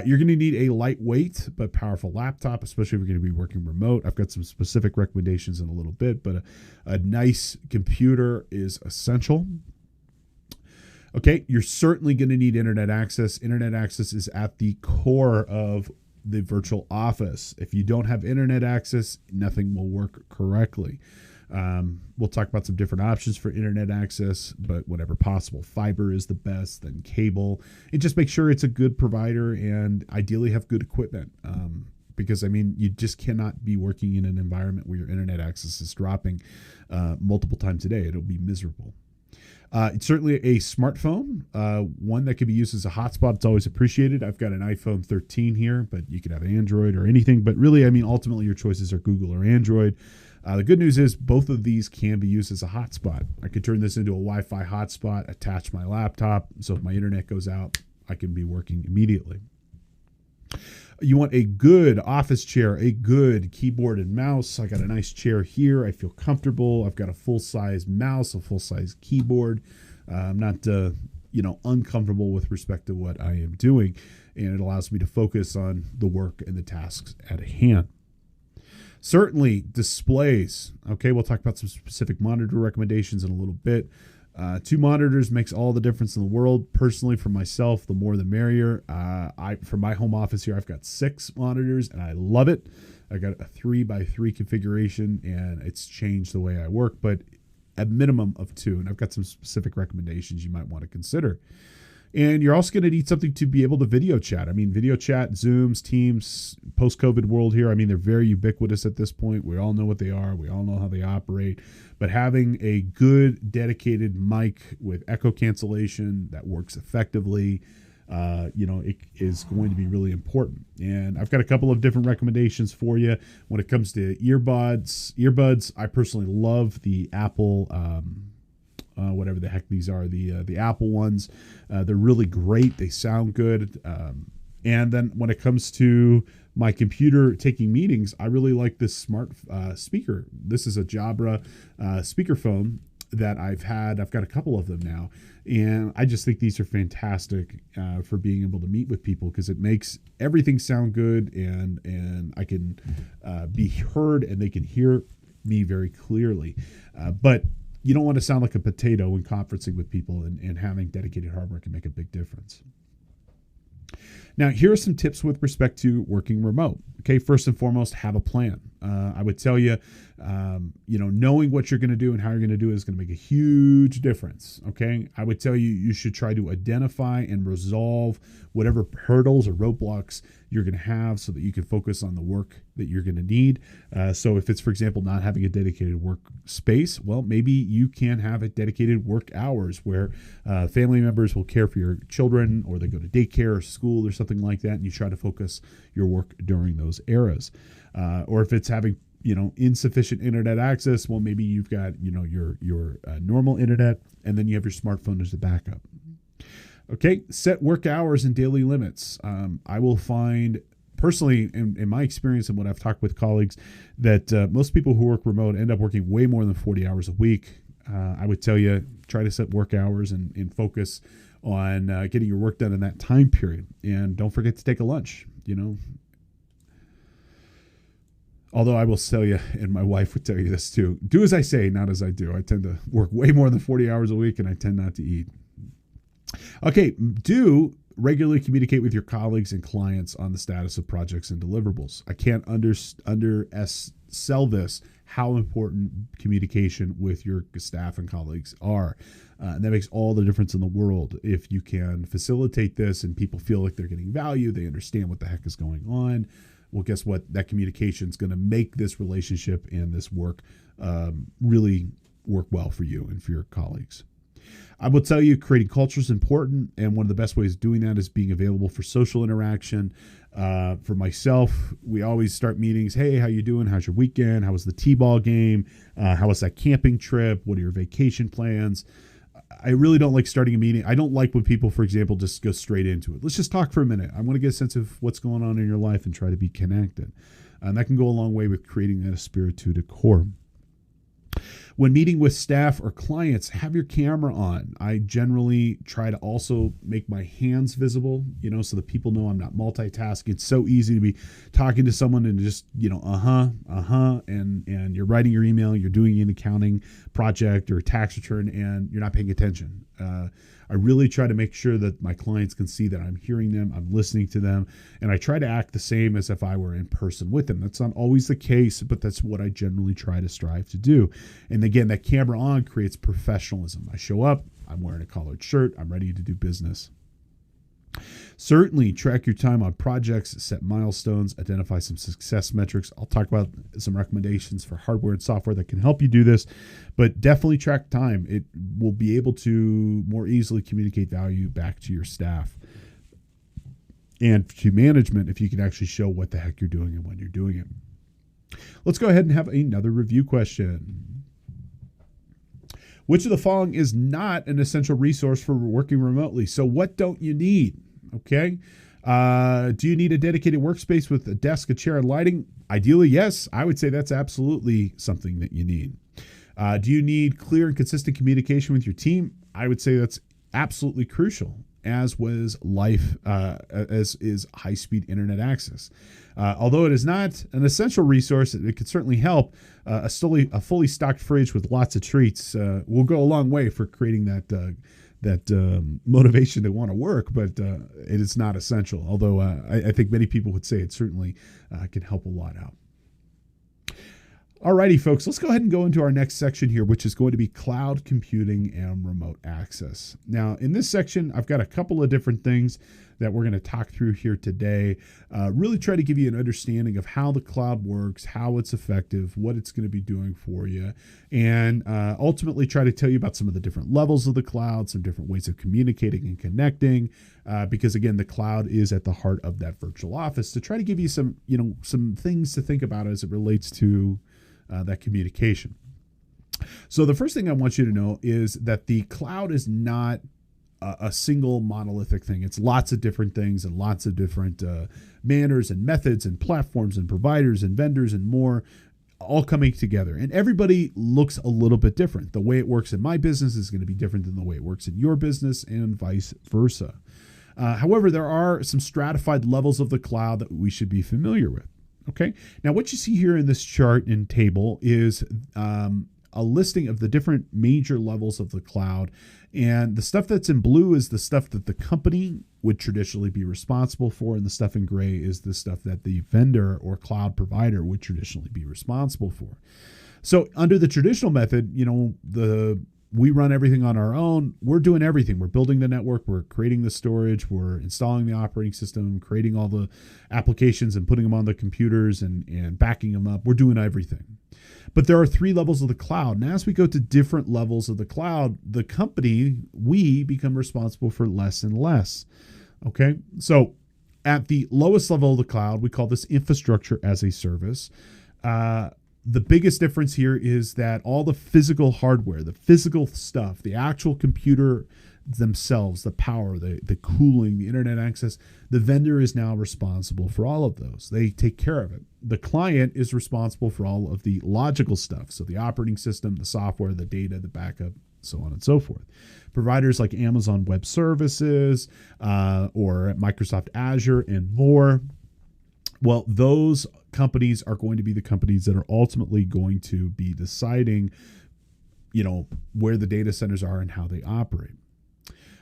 You're going to need a lightweight but powerful laptop, especially if you're going to be working remote. I've got some specific recommendations in a little bit, but a nice computer is essential. Okay, you're certainly going to need internet access. Internet access is at the core of the virtual office. If you don't have internet access, nothing will work correctly. We'll talk about some different options for internet access, but whenever possible, fiber is the best, then cable. And just make sure it's a good provider and ideally have good equipment. Because, I mean, you just cannot be working in an environment where your internet access is dropping multiple times a day. It'll be miserable. It's certainly a smartphone, one that can be used as a hotspot. It's always appreciated. I've got an iPhone 13 here, but you could have Android or anything. But really, I mean, ultimately your choices are Google or Android. The good news is both of these can be used as a hotspot. I could turn this into a Wi-Fi hotspot, attach my laptop, so if my internet goes out, I can be working immediately. You want a good office chair, a good keyboard and mouse. I got a nice chair here. I feel comfortable. I've got a full-size mouse, a full-size keyboard. I'm not, uncomfortable with respect to what I am doing, and it allows me to focus on the work and the tasks at hand. Certainly displays. Okay, we'll talk about some specific monitor recommendations in a little bit. 2 monitors makes all the difference in the world. Personally, for myself, the more the merrier. For my home office here, I've got 6 monitors and I love it. I got a 3x3 configuration and it's changed the way I work, but a minimum of 2. And I've got some specific recommendations you might want to consider. And you're also going to need something to be able to video chat. I mean, video chat, Zooms, Teams, post-COVID world here, I mean, they're very ubiquitous at this point. We all know what they are. We all know how they operate. But having a good dedicated mic with echo cancellation that works effectively, it is going to be really important. And I've got a couple of different recommendations for you when it comes to earbuds. I personally love the Apple whatever the heck these are, the Apple ones. They're really great. They sound good. And then when it comes to my computer taking meetings, I really like this smart speaker. This is a Jabra speakerphone that I've had. I've got a couple of them now. And I just think these are fantastic for being able to meet with people because it makes everything sound good and I can be heard and they can hear me very clearly. But you don't want to sound like a potato when conferencing with people, and having dedicated hardware can make a big difference. Now, here are some tips with respect to working remote. Okay, first and foremost, have a plan. I would tell you, knowing what you're going to do and how you're going to do it is going to make a huge difference. Okay, I would tell you, you should try to identify and resolve whatever hurdles or roadblocks you're going to have so that you can focus on the work that you're going to need. So if it's, for example, not having a dedicated work space, well, maybe you can have a dedicated work hours where family members will care for your children, or they go to daycare or school or something like that, and you try to focus your work during those eras. Or if it's having insufficient internet access, well, maybe you've got your normal internet, and then you have your smartphone as a backup. Okay, set work hours and daily limits. I will find personally, in my experience and what I've talked with colleagues, that most people who work remote end up working way more than 40 hours a week. I would tell you, try to set work hours and focus on getting your work done in that time period. And don't forget to take a lunch, Although I will tell you, and my wife would tell you this too, do as I say, not as I do. I tend to work way more than 40 hours a week, and I tend not to eat. Okay, do regularly communicate with your colleagues and clients on the status of projects and deliverables. I can't undersell this, how important communication with your staff and colleagues are. And that makes all the difference in the world. If you can facilitate this and people feel like they're getting value, they understand what the heck is going on, well, guess what? That communication is going to make this relationship and this work really work well for you and for your colleagues. I will tell you, creating culture is important, and one of the best ways of doing that is being available for social interaction. For myself, we always start meetings. Hey, how you doing? How's your weekend? How was the t-ball game? How was that camping trip? What are your vacation plans? I really don't like starting a meeting. I don't like when people, for example, just go straight into it. Let's just talk for a minute. I want to get a sense of what's going on in your life and try to be connected. And that can go a long way with creating that esprit de corps. When meeting with staff or clients, have your camera on. I generally try to also make my hands visible, so that people know I'm not multitasking. It's so easy to be talking to someone and just, and you're writing your email, you're doing an accounting project or a tax return, and you're not paying attention. I really try to make sure that my clients can see that I'm hearing them, I'm listening to them, and I try to act the same as if I were in person with them. That's not always the case, but that's what I generally try to strive to do. And again, that camera on creates professionalism. I show up, I'm wearing a collared shirt, I'm ready to do business. Certainly track your time on projects, set milestones, identify some success metrics. I'll talk about some recommendations for hardware and software that can help you do this, but definitely track time. It will be able to more easily communicate value back to your staff and to management if you can actually show what the heck you're doing and when you're doing it. Let's go ahead and have another review question. Which of the following is not an essential resource for working remotely? So what don't you need? Okay. Do you need a dedicated workspace with a desk, a chair, and lighting? Ideally, yes. I would say that's absolutely something that you need. Do you need clear and consistent communication with your team? I would say that's absolutely crucial, as is high-speed internet access. Although it is not an essential resource, it could certainly help. A fully stocked fridge with lots of treats will go a long way for creating that motivation to want to work, but it is not essential. Although I think many people would say it certainly can help a lot out. Alrighty, folks, let's go ahead and go into our next section here, which is going to be cloud computing and remote access. Now, in this section, I've got a couple of different things that we're going to talk through here today. Really try to give you an understanding of how the cloud works, how it's effective, what it's going to be doing for you, and ultimately try to tell you about some of the different levels of the cloud, some different ways of communicating and connecting, because again, the cloud is at the heart of that virtual office, to try to give you some things to think about as it relates to that communication. So the first thing I want you to know is that the cloud is not a single monolithic thing. It's lots of different things and lots of different manners and methods and platforms and providers and vendors and more, all coming together. And everybody looks a little bit different. The way it works in my business is going to be different than the way it works in your business, and vice versa. However, there are some stratified levels of the cloud that we should be familiar with. Okay. Now, what you see here in this chart and table is a listing of the different major levels of the cloud. And the stuff that's in blue is the stuff that the company would traditionally be responsible for. And the stuff in gray is the stuff that the vendor or cloud provider would traditionally be responsible for. So under the traditional method, we run everything on our own. We're doing everything. We're building the network. We're creating the storage. We're installing the operating system, creating all the applications and putting them on the computers and backing them up. We're doing everything. But there are 3 levels of the cloud. And as we go to different levels of the cloud, the company, we become responsible for less and less. Okay. So at the lowest level of the cloud, we call this infrastructure as a service. The biggest difference here is that all the physical hardware, the physical stuff, the actual computer themselves, the power, the cooling, the internet access, the vendor is now responsible for all of those. They take care of it. The client is responsible for all of the logical stuff. So the operating system, the software, the data, the backup, so on and so forth. Providers like Amazon Web Services or Microsoft Azure and more. Well, those companies are going to be the companies that are ultimately going to be deciding, where the data centers are and how they operate.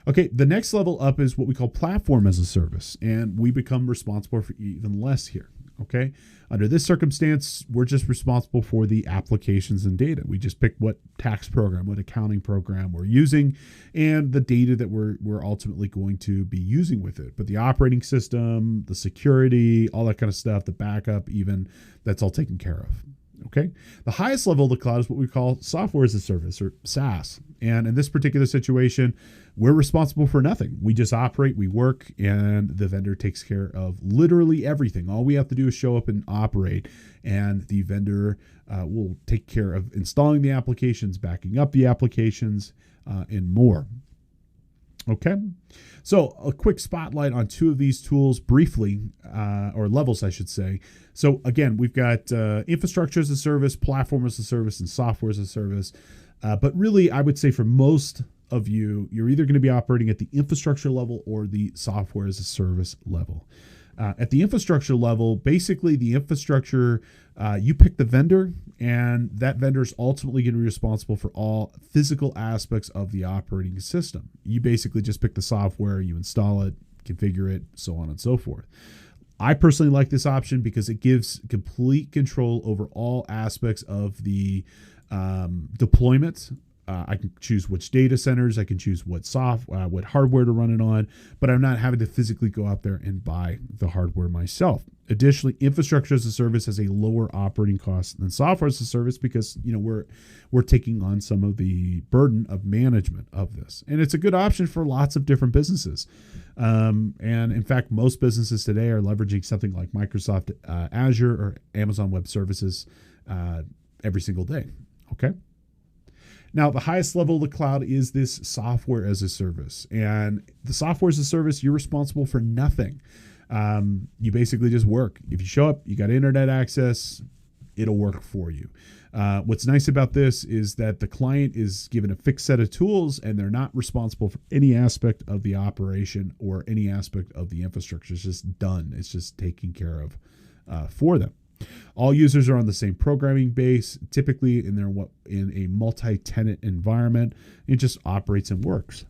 Okay, the next level up is what we call platform as a service, and we become responsible for even less here. Okay, under this circumstance, we're just responsible for the applications and data. We just pick what tax program, what accounting program we're using, and the data that we're ultimately going to be using with it. But the operating system, the security, all that kind of stuff, the backup, even, that's all taken care of. Okay. The highest level of the cloud is what we call software as a service, or SaaS. And in this particular situation, we're responsible for nothing. We just operate, we work, and the vendor takes care of literally everything. All we have to do is show up and operate, and the vendor will take care of installing the applications, backing up the applications, and more. Okay, so a quick spotlight on two of these tools briefly, or levels, I should say. So again, we've got infrastructure as a service, platform as a service, and software as a service. But really, I would say for most of you, you're either going to be operating at the infrastructure level or the software as a service level. At the infrastructure level, basically the infrastructure, you pick the vendor, and that vendor is ultimately going to be responsible for all physical aspects of the operating system. You basically just pick the software, you install it, configure it, so on and so forth. I personally like this option because it gives complete control over all aspects of the deployment. I can choose which data centers, I can choose what what hardware to run it on, but I'm not having to physically go out there and buy the hardware myself. Additionally, infrastructure as a service has a lower operating cost than software as a service because we're taking on some of the burden of management of this, and it's a good option for lots of different businesses. And in fact, most businesses today are leveraging something like Microsoft Azure or Amazon Web Services every single day. Okay. Now, the highest level of the cloud is this software as a service. And the software as a service, you're responsible for nothing. You basically just work. If you show up, you got internet access, it'll work for you. What's nice about this is that the client is given a fixed set of tools and they're not responsible for any aspect of the operation or any aspect of the infrastructure. It's just done. It's just taken care of for them. All users are on the same programming base, typically in a multi-tenant environment. It just operates and works.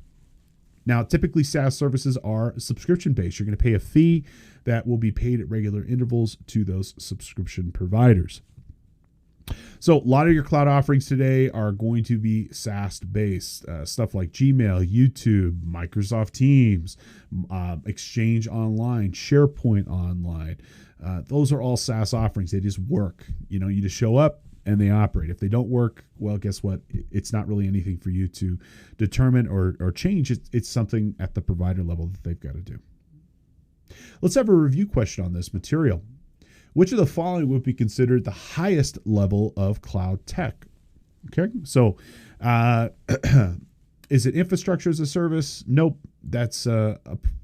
Now, typically SaaS services are subscription-based. You're going to pay a fee that will be paid at regular intervals to those subscription providers. So a lot of your cloud offerings today are going to be SaaS-based. Stuff like Gmail, YouTube, Microsoft Teams, Exchange Online, SharePoint Online. Those are all SaaS offerings. They just work. You just show up and they operate. If they don't work, well, guess what? It's not really anything for you to determine or change. It's something at the provider level that they've got to do. Let's have a review question on this material. Which of the following would be considered the highest level of cloud tech? Okay, so is it infrastructure as a service? Nope. That's a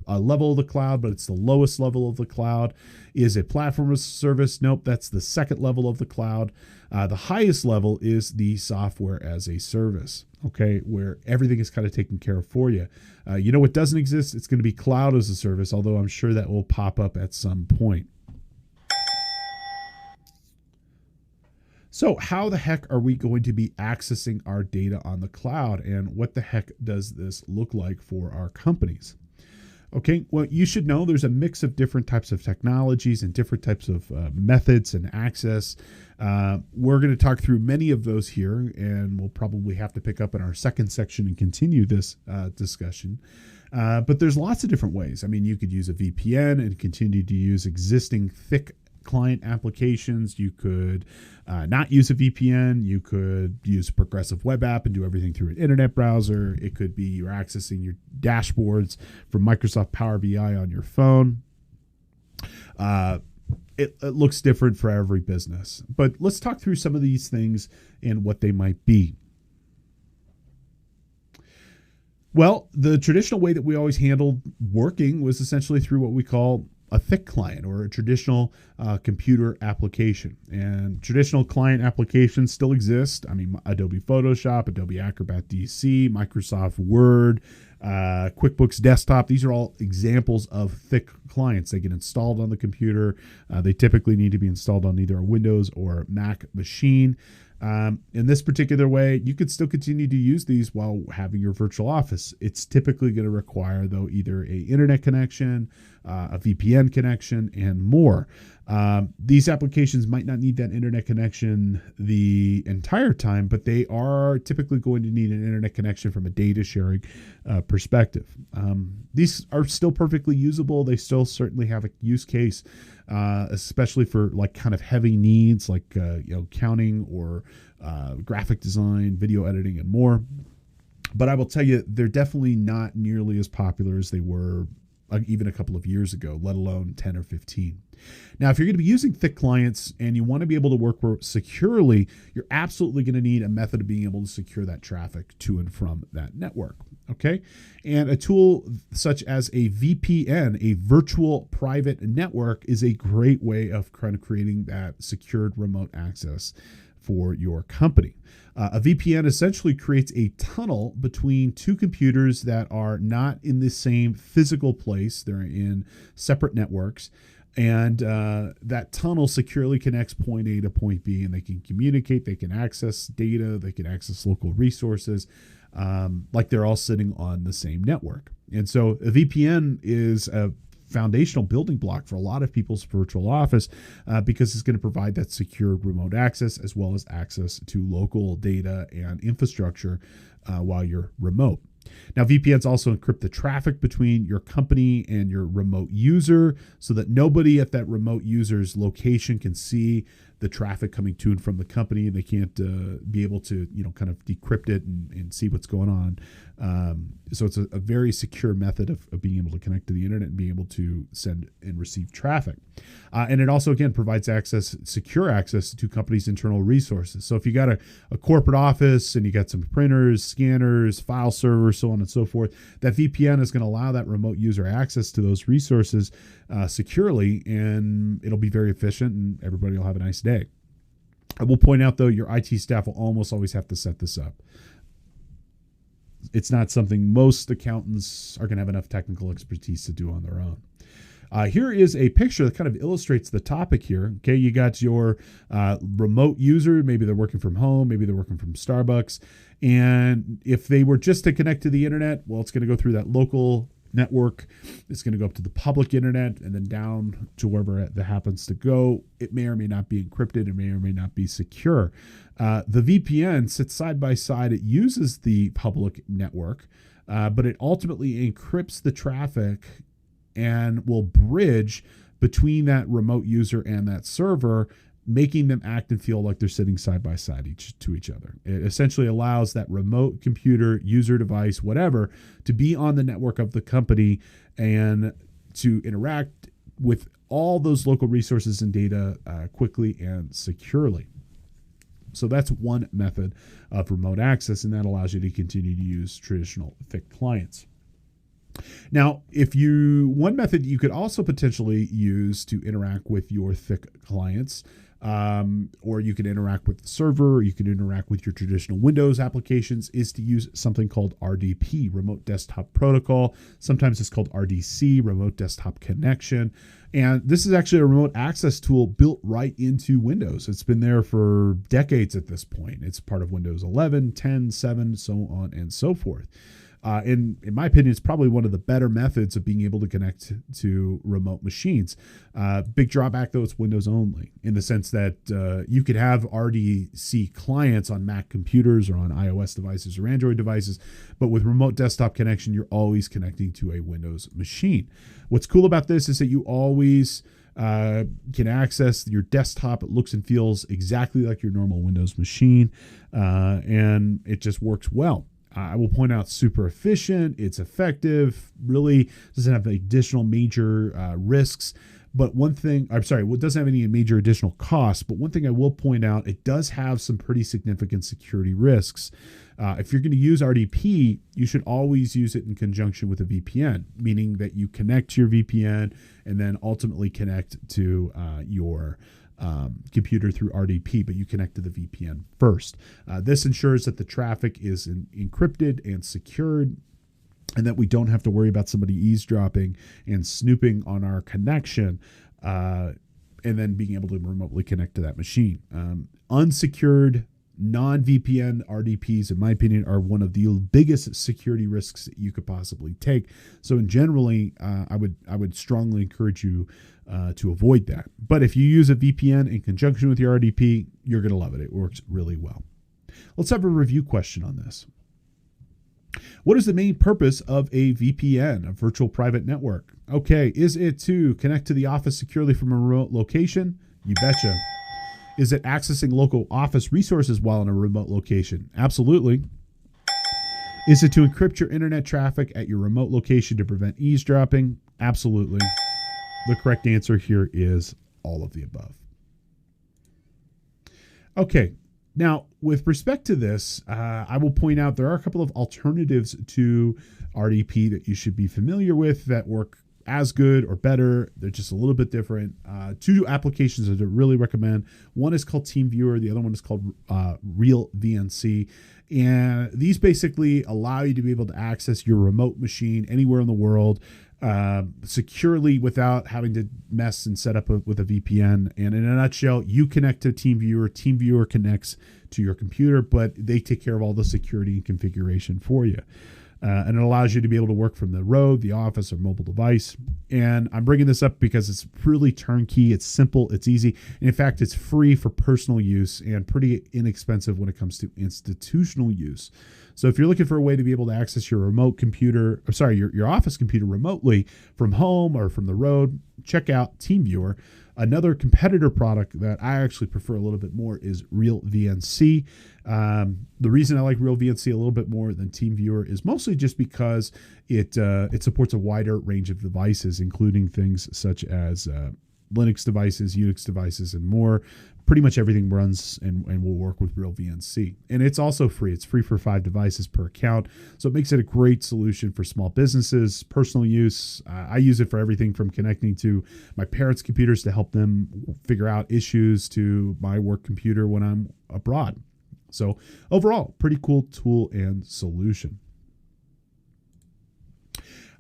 level of the cloud, but it's the lowest level of the cloud. Is it platform as a service? Nope. That's the second level of the cloud. The highest level is the software as a service, okay, where everything is kind of taken care of for you. What doesn't exist? It's going to be cloud as a service, although I'm sure that will pop up at some point. So how the heck are we going to be accessing our data on the cloud, and what the heck does this look like for our companies? Okay, well, you should know there's a mix of different types of technologies and different types of methods and access. We're going to talk through many of those here, and we'll probably have to pick up in our second section and continue this discussion. But there's lots of different ways. I mean, you could use a VPN and continue to use existing thick client applications. You could not use a VPN. You could use a progressive web app and do everything through an internet browser. It could be you're accessing your dashboards from Microsoft Power BI on your phone. It looks different for every business. But let's talk through some of these things and what they might be. Well, the traditional way that we always handled working was essentially through what we call a thick client or a traditional computer application. And traditional client applications still exist. I mean, Adobe Photoshop, Adobe Acrobat DC, Microsoft Word, QuickBooks Desktop. These are all examples of thick clients. They get installed on the computer. They typically need to be installed on either a Windows or Mac machine. In this particular way, you could still continue to use these while having your virtual office. It's typically going to require, though, either a internet connection, a VPN connection, and more. These applications might not need that internet connection the entire time, but they are typically going to need an internet connection from a data sharing perspective. These are still perfectly usable. They still certainly have a use case, especially for like kind of heavy needs like counting or graphic design, video editing, and more. But I will tell you, they're definitely not nearly as popular as they were even a couple of years ago, let alone 10 or 15. Now, if you're going to be using thick clients and you want to be able to work securely, you're absolutely going to need a method of being able to secure that traffic to and from that network. Okay. And a tool such as a VPN, a virtual private network, is a great way of kind of creating that secured remote access for your company. A VPN essentially creates a tunnel between two computers that are not in the same physical place. They're in separate networks. And that tunnel securely connects point A to point B, and they can communicate, they can access data, they can access local resources, like they're all sitting on the same network. And so a VPN is a foundational building block for a lot of people's virtual office because it's going to provide that secure remote access as well as access to local data and infrastructure while you're remote. Now, VPNs also encrypt the traffic between your company and your remote user so that nobody at that remote user's location can see the traffic coming to and from the company. They can't be able to, kind of decrypt it and see what's going on. So it's a very secure method of being able to connect to the internet and being able to send and receive traffic. And it also, again, provides secure access to companies' internal resources. So if you got a corporate office and you got some printers, scanners, file servers, so on and so forth, that VPN is going to allow that remote user access to those resources securely, and it'll be very efficient and everybody will have a nice day. I will point out, though, your IT staff will almost always have to set this up. It's not something most accountants are going to have enough technical expertise to do on their own. Here is a picture that kind of illustrates the topic here. Okay, you got your remote user. Maybe they're working from home. Maybe they're working from Starbucks. And if they were just to connect to the internet, well, it's going to go through that local network. It's going to go up to the public internet and then down to wherever that happens to go. It may or may not be encrypted. It may or may not be secure. The VPN sits side by side. It uses the public network, but it ultimately encrypts the traffic and will bridge between that remote user and that server, making them act and feel like they're sitting side by side to each other. It essentially allows that remote computer, user device, whatever, to be on the network of the company and to interact with all those local resources and data quickly and securely. So that's one method of remote access, and that allows you to continue to use traditional thick clients. Now, one method you could also potentially use to interact with your thick clients, or you can interact with the server, or you can interact with your traditional Windows applications, is to use something called RDP, Remote Desktop Protocol. Sometimes it's called RDC, Remote Desktop Connection. And this is actually a remote access tool built right into Windows. It's been there for decades at this point. It's part of Windows 11, 10, 7, so on and so forth. In my opinion, it's probably one of the better methods of being able to connect to remote machines. Big drawback, though, it's Windows only, in the sense that you could have RDC clients on Mac computers or on iOS devices or Android devices, but with remote desktop connection, you're always connecting to a Windows machine. What's cool about this is that you always can access your desktop. It looks and feels exactly like your normal Windows machine, and it just works well. I will point out super efficient. It's effective. Really doesn't have additional major risks. But it doesn't have any major additional costs. But one thing I will point out, it does have some pretty significant security risks. If you're going to use RDP, you should always use it in conjunction with a VPN, meaning that you connect to your VPN and then ultimately connect to your computer through RDP, but you connect to the VPN first. This ensures that the traffic is encrypted and secured, and that we don't have to worry about somebody eavesdropping and snooping on our connection, and then being able to remotely connect to that machine. Unsecured, Non-VPN RDPs, in my opinion, are one of the biggest security risks that you could possibly take. So, in generally, I would strongly encourage you to avoid that. But if you use a VPN in conjunction with your RDP, you're going to love it. It works really well. Let's have a review question on this. What is the main purpose of a VPN, a virtual private network? Okay, is it to connect to the office securely from a remote location? You betcha. Is it accessing local office resources while in a remote location? Absolutely. Is it to encrypt your internet traffic at your remote location to prevent eavesdropping? Absolutely. The correct answer here is all of the above. Okay. Now, with respect to this, I will point out there are a couple of alternatives to RDP that you should be familiar with that work as good or better. They're just a little bit different. Two applications that I really recommend. One is called TeamViewer. The other one is called revolutionize. And these basically allow you to be able to access your remote machine anywhere in the world securely without having to mess and set up with a VPN. And in a nutshell, you connect to TeamViewer. TeamViewer connects to your computer, but they take care of all the security and configuration for you. And it allows you to be able to work from the road, the office, or mobile device. And I'm bringing this up because it's really turnkey. It's simple. It's easy. And in fact, it's free for personal use and pretty inexpensive when it comes to institutional use. So if you're looking for a way to be able to access your remote computer, your office computer remotely from home or from the road, check out TeamViewer. Another competitor product that I actually prefer a little bit more is revolutionize. The reason I like revolutionize a little bit more than TeamViewer is mostly just because it supports a wider range of devices, including things such as Linux devices, Unix devices, and more. Pretty much everything runs and will work with revolutionize. And it's also free. It's free for 5 devices per account. So it makes it a great solution for small businesses, personal use. I use it for everything from connecting to my parents' computers to help them figure out issues to my work computer when I'm abroad. So overall, pretty cool tool and solution.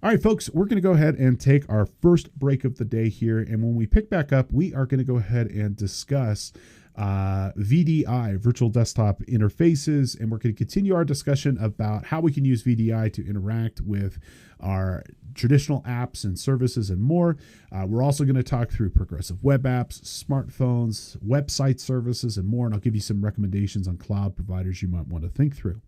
All right, folks, we're going to go ahead and take our first break of the day here. And when we pick back up, we are going to go ahead and discuss VDI, virtual desktop interfaces. And we're going to continue our discussion about how we can use VDI to interact with our traditional apps and services and more. We're also going to talk through progressive web apps, smartphones, website services, and more. And I'll give you some recommendations on cloud providers you might want to think through.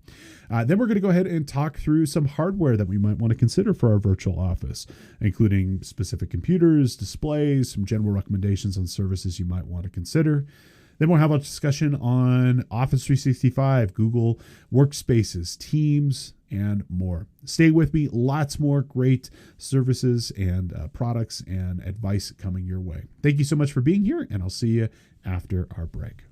Then we're going to go ahead and talk through some hardware that we might want to consider for our virtual office, including specific computers, displays, some general recommendations on services you might want to consider. Then we'll have a discussion on Office 365, Google Workspaces, Teams, and more. Stay with me. Lots more great services and products and advice coming your way. Thank you so much for being here, and I'll see you after our break.